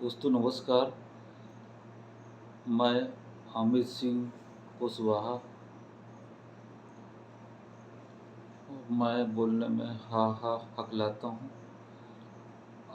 दोस्तों नमस्कार। मैं अमित सिंह कुशवाहा। मैं बोलने में हा हकलाता हूँ।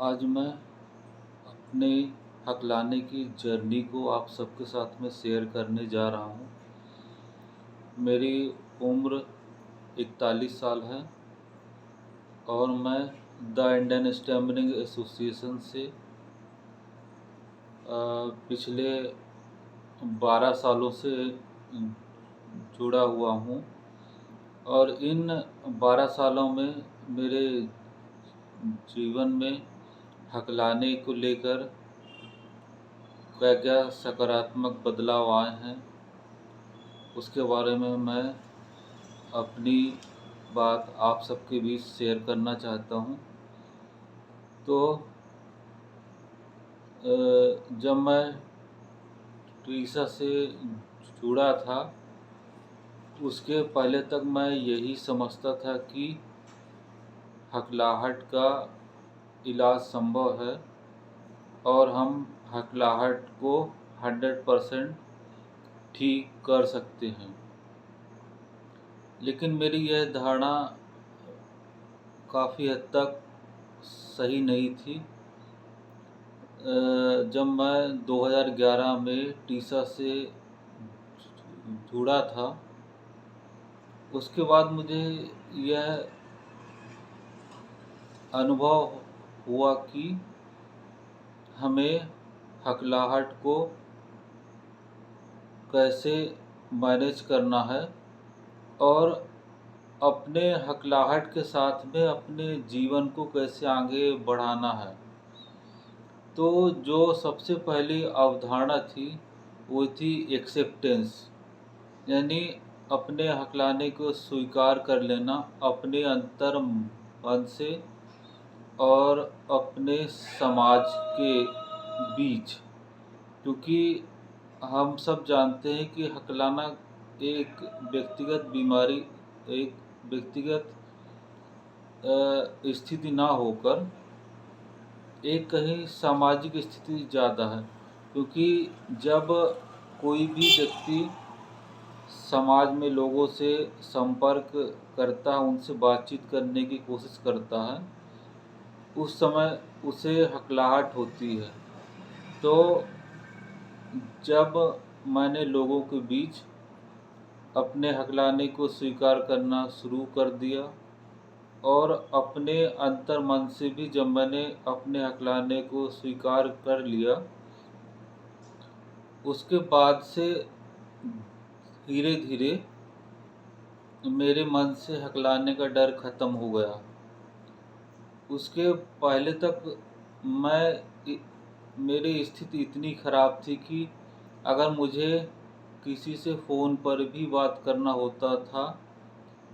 आज मैं अपने हकलाने की जर्नी को आप सबके साथ में शेयर करने जा रहा हूँ। मेरी उम्र 41 साल है और मैं द इंडियन स्टैमरिंग एसोसिएशन से पिछले 12 सालों से जुड़ा हुआ हूँ और इन 12 सालों में मेरे जीवन में हकलाने को लेकर क्या क्या सकारात्मक बदलाव आए हैं, उसके बारे में मैं अपनी बात आप सबके बीच शेयर करना चाहता हूँ। तो जब मैं ट्रीसा से जुड़ा था उसके पहले तक मैं यही समझता था कि हकलाहट का इलाज संभव है और हम हकलाहट को 100% ठीक कर सकते हैं। लेकिन मेरी यह धारणा काफ़ी हद तक सही नहीं थी। जब मैं 2011 में टीसा से जुड़ा था उसके बाद मुझे यह अनुभव हुआ कि हमें हकलाहट को कैसे मैनेज करना है और अपने हकलाहट के साथ में अपने जीवन को कैसे आगे बढ़ाना है। तो जो सबसे पहली अवधारणा थी वो थी एक्सेप्टेंस, यानी अपने हकलाने को स्वीकार कर लेना अपने अंतर मन से और अपने समाज के बीच। क्योंकि हम सब जानते हैं कि हकलाना एक व्यक्तिगत बीमारी, एक व्यक्तिगत स्थिति ना होकर एक कहीं सामाजिक स्थिति ज़्यादा है। क्योंकि जब कोई भी व्यक्ति समाज में लोगों से संपर्क करता है, उनसे बातचीत करने की कोशिश करता है, उस समय उसे हकलाहट होती है। तो जब मैंने लोगों के बीच अपने हकलाने को स्वीकार करना शुरू कर दिया और अपने अंतर मन से भी जब मैंने अपने हकलाने को स्वीकार कर लिया, उसके बाद से धीरे धीरे मेरे मन से हकलाने का डर ख़त्म हो गया। उसके पहले तक मेरी स्थिति इतनी ख़राब थी कि अगर मुझे किसी से फ़ोन पर भी बात करना होता था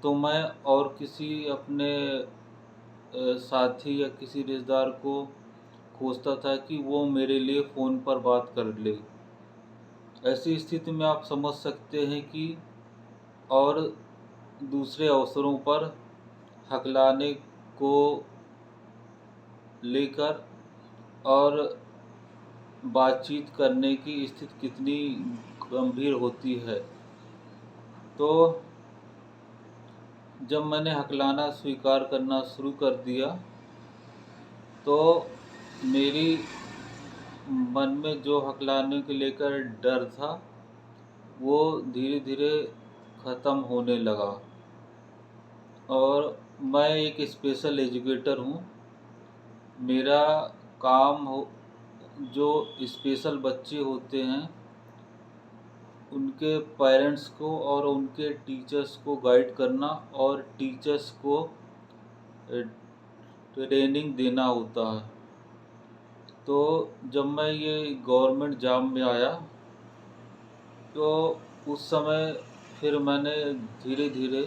तो मैं और किसी अपने साथी या किसी रिश्तेदार को खोजता था कि वो मेरे लिए फ़ोन पर बात कर ले। ऐसी स्थिति में आप समझ सकते हैं कि और दूसरे अवसरों पर हकलाने को लेकर और बातचीत करने की स्थिति कितनी गंभीर होती है। तो जब मैंने हकलाना स्वीकार करना शुरू कर दिया तो मेरी मन में जो हकलाने को लेकर डर था वो धीरे धीरे ख़त्म होने लगा। और मैं एक स्पेशल एजुकेटर हूँ। मेरा काम जो स्पेशल बच्चे होते हैं उनके पेरेंट्स को और उनके टीचर्स को गाइड करना और टीचर्स को ट्रेनिंग देना होता है। तो जब मैं ये गवर्नमेंट जॉब में आया तो उस समय फिर मैंने धीरे धीरे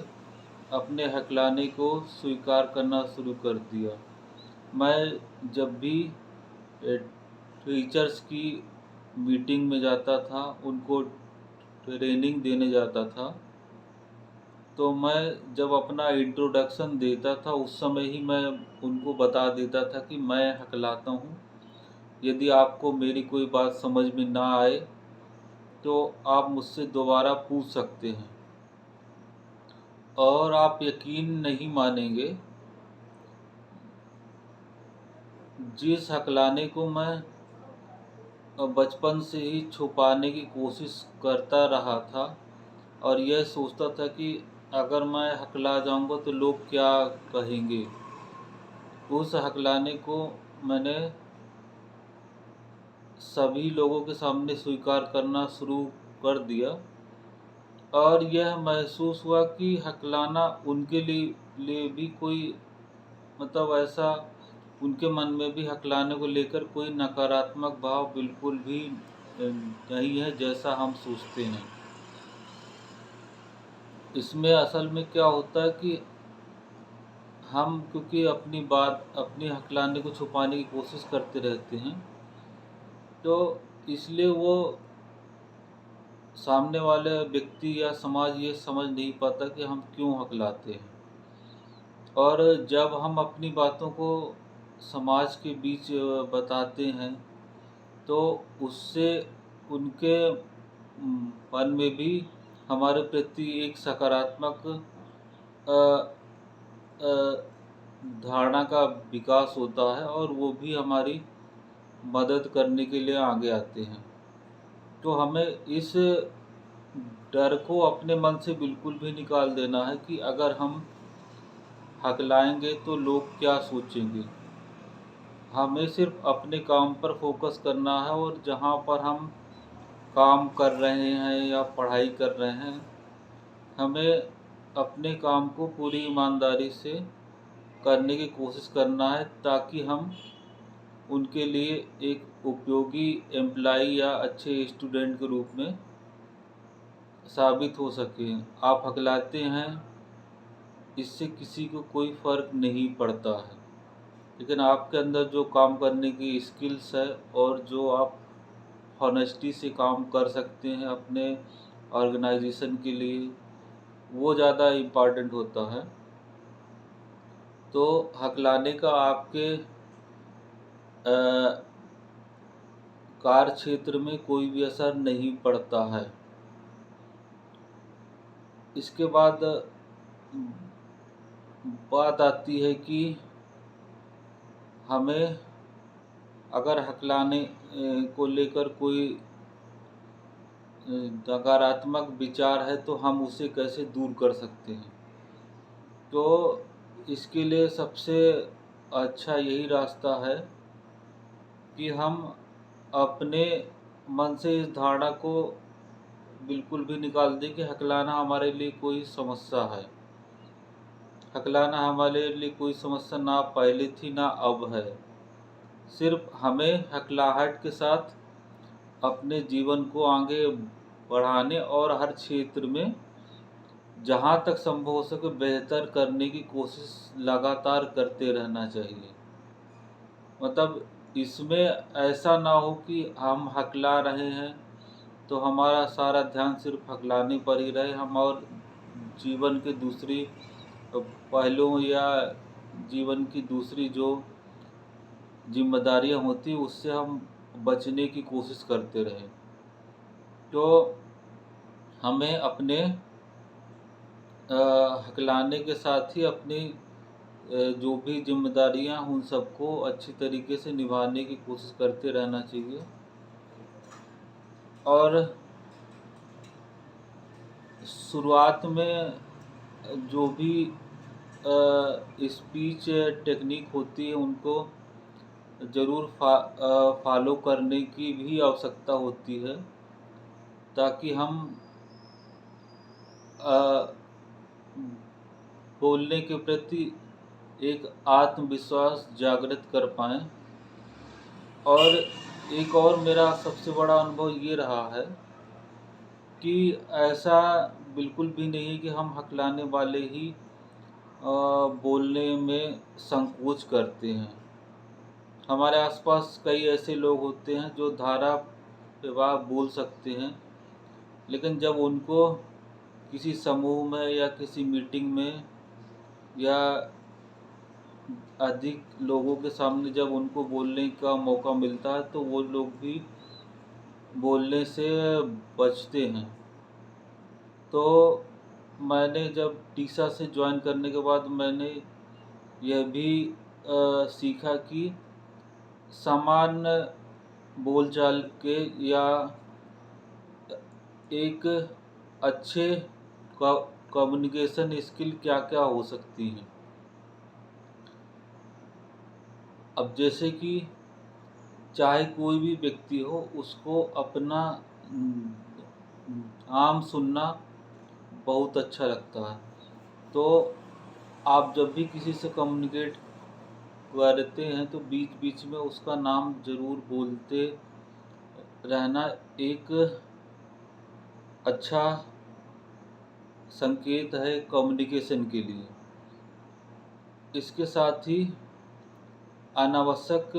अपने हकलाने को स्वीकार करना शुरू कर दिया। मैं जब भी टीचर्स की मीटिंग में जाता था, उनको ट्रेनिंग देने जाता था, तो मैं जब अपना इंट्रोडक्शन देता था उस समय ही मैं उनको बता देता था कि मैं हकलाता हूँ। यदि आपको मेरी कोई बात समझ में ना आए तो आप मुझसे दोबारा पूछ सकते हैं। और आप यकीन नहीं मानेंगे, जिस हकलाने को मैं बचपन से ही छुपाने की कोशिश करता रहा था और यह सोचता था कि अगर मैं हकला जाऊंगा तो लोग क्या कहेंगे, उस हकलाने को मैंने सभी लोगों के सामने स्वीकार करना शुरू कर दिया। और यह महसूस हुआ कि हकलाना उनके लिए भी कोई मतलब ऐसा उनके मन में भी हकलाने को लेकर कोई नकारात्मक भाव बिल्कुल भी नहीं है जैसा हम सोचते हैं। इसमें असल में क्या होता है कि हम क्योंकि अपनी बात अपनी हकलाने को छुपाने की कोशिश करते रहते हैं, तो इसलिए वो सामने वाले व्यक्ति या समाज ये समझ नहीं पाता कि हम क्यों हकलाते हैं। और जब हम अपनी बातों को समाज के बीच बताते हैं तो उससे उनके मन में भी हमारे प्रति एक सकारात्मक अ, अ, धारणा का विकास होता है और वो भी हमारी मदद करने के लिए आगे आते हैं। तो हमें इस डर को अपने मन से बिल्कुल भी निकाल देना है कि अगर हम हकलाएंगे तो लोग क्या सोचेंगे। हमें सिर्फ अपने काम पर फोकस करना है और जहाँ पर हम काम कर रहे हैं या पढ़ाई कर रहे हैं, हमें अपने काम को पूरी ईमानदारी से करने की कोशिश करना है ताकि हम उनके लिए एक उपयोगी एम्प्लॉई या अच्छे स्टूडेंट के रूप में साबित हो सकें। आप हकलाते हैं, इससे किसी को कोई फ़र्क नहीं पड़ता है, लेकिन आपके अंदर जो काम करने की स्किल्स है और जो आप हॉनेस्टी से काम कर सकते हैं अपने ऑर्गेनाइजेशन के लिए, वो ज़्यादा इम्पॉर्टेंट होता है। तो हकलाने का आपके कार्य क्षेत्र में कोई भी असर नहीं पड़ता है। इसके बाद बात आती है कि हमें अगर हकलाने को लेकर कोई नकारात्मक विचार है तो हम उसे कैसे दूर कर सकते हैं। तो इसके लिए सबसे अच्छा यही रास्ता है कि हम अपने मन से इस धारणा को बिल्कुल भी निकाल दें कि हकलाना हमारे लिए कोई समस्या है। हकलाना हमारे लिए कोई समस्या ना पहले थी ना अब है। सिर्फ हमें हकलाहट के साथ अपने जीवन को आगे बढ़ाने और हर क्षेत्र में जहाँ तक संभव हो सके बेहतर करने की कोशिश लगातार करते रहना चाहिए। मतलब इसमें ऐसा ना हो कि हम हकला रहे हैं तो हमारा सारा ध्यान सिर्फ हकलाने पर ही रहे, हम और जीवन के दूसरी पहलुओं या जीवन की दूसरी जो जिम्मेदारियां होती हैं उससे हम बचने की कोशिश करते रहें। तो हमें अपने हकलाने के साथ ही अपनी जो भी जिम्मेदारियां उन सबको अच्छी तरीके से निभाने की कोशिश करते रहना चाहिए। और शुरुआत में जो भी स्पीच टेक्निक होती है उनको ज़रूर फॉलो करने की भी आवश्यकता होती है ताकि हम अ, बोलने के प्रति एक आत्मविश्वास जागृत कर पाएँ। और एक और मेरा सबसे बड़ा अनुभव ये रहा है कि ऐसा बिल्कुल भी नहीं है कि हम हकलाने वाले ही बोलने में संकोच करते हैं। हमारे आसपास कई ऐसे लोग होते हैं जो धाराप्रवाह बोल सकते हैं, लेकिन जब उनको किसी समूह में या किसी मीटिंग में या अधिक लोगों के सामने जब उनको बोलने का मौका मिलता है तो वो लोग भी बोलने से बचते हैं। तो मैंने जब टीसा से जॉइन करने के बाद मैंने यह भी सीखा कि सामान्य बोलचाल के या एक अच्छे कम्युनिकेशन स्किल क्या क्या हो सकती हैं। अब जैसे कि चाहे कोई भी व्यक्ति हो, उसको अपना नाम सुनना बहुत अच्छा लगता है। तो आप जब भी किसी से कम्युनिकेट करते हैं तो बीच बीच में उसका नाम ज़रूर बोलते रहना एक अच्छा संकेत है कम्युनिकेशन के लिए। इसके साथ ही अनावश्यक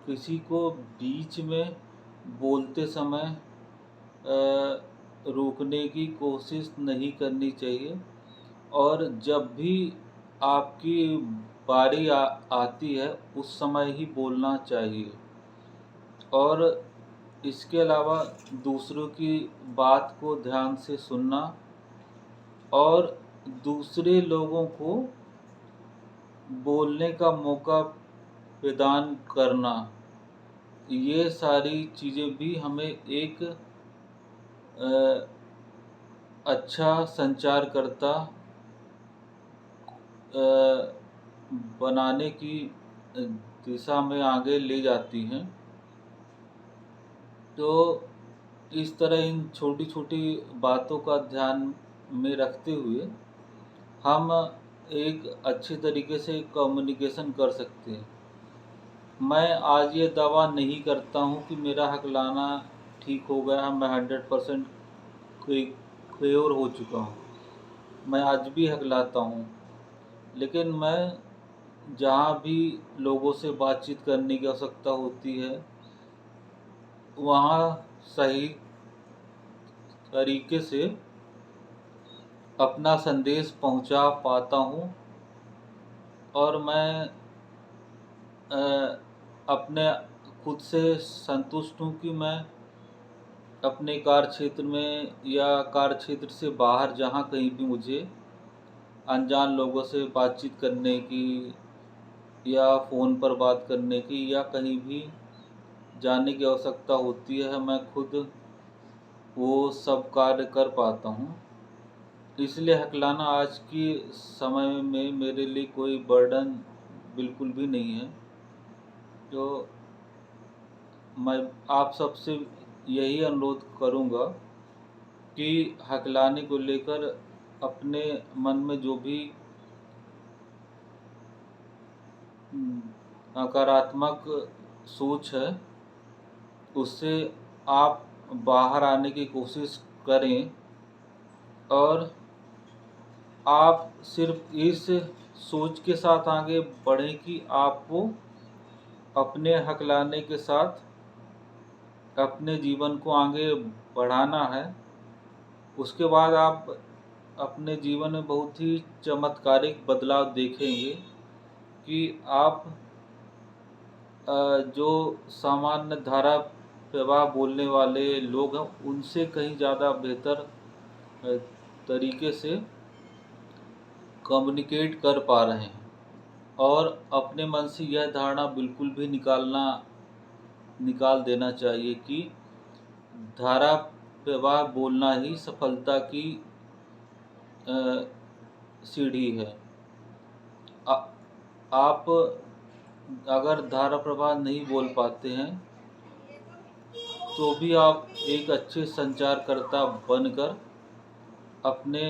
किसी को बीच में बोलते समय रोकने की कोशिश नहीं करनी चाहिए, और जब भी आपकी बारी आती है उस समय ही बोलना चाहिए। और इसके अलावा दूसरों की बात को ध्यान से सुनना और दूसरे लोगों को बोलने का मौका प्रदान करना, ये सारी चीज़ें भी हमें एक अच्छा संचारकर्ता बनाने की दिशा में आगे ले जाती हैं। तो इस तरह इन छोटी छोटी बातों का ध्यान में रखते हुए हम एक अच्छे तरीके से कम्युनिकेशन कर सकते हैं। मैं आज ये दावा नहीं करता हूँ कि मेरा हकलाना ठीक हो गया है, मैं 100% क्योर हो चुका हूँ। मैं आज भी हकलाता हूँ, लेकिन मैं जहाँ भी लोगों से बातचीत करने की आवश्यकता होती है वहाँ सही तरीके से अपना संदेश पहुँचा पाता हूँ। और मैं अपने खुद से संतुष्ट हूँ कि मैं अपने कार्य क्षेत्र में या कार्य क्षेत्र से बाहर जहाँ कहीं भी मुझे अनजान लोगों से बातचीत करने की या फ़ोन पर बात करने की या कहीं भी जाने की आवश्यकता होती है, मैं खुद वो सब कार्य कर पाता हूँ। इसलिए हकलाना आज के समय में मेरे लिए कोई बर्डन बिल्कुल भी नहीं है। तो मैं आप सबसे यही अनुरोध करूँगा कि हकलाने को लेकर अपने मन में जो भी नकारात्मक सोच है उससे आप बाहर आने की कोशिश करें, और आप सिर्फ इस सोच के साथ आगे बढ़ें कि आपको अपने हकलाने के साथ अपने जीवन को आगे बढ़ाना है। उसके बाद आप अपने जीवन में बहुत ही चमत्कारिक बदलाव देखेंगे कि आप जो सामान्य धारा प्रवाह बोलने वाले लोग हैं उनसे कहीं ज़्यादा बेहतर तरीके से कम्युनिकेट कर पा रहे हैं। और अपने मन से यह धारणा बिल्कुल भी निकाल देना चाहिए कि धारा प्रवाह बोलना ही सफलता की सीढ़ी है। आप अगर धारा प्रवाह नहीं बोल पाते हैं तो भी आप एक अच्छे संचारकर्ता बनकर अपने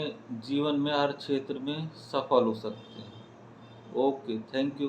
जीवन में हर क्षेत्र में सफल हो सकते हैं। Okay, thank you.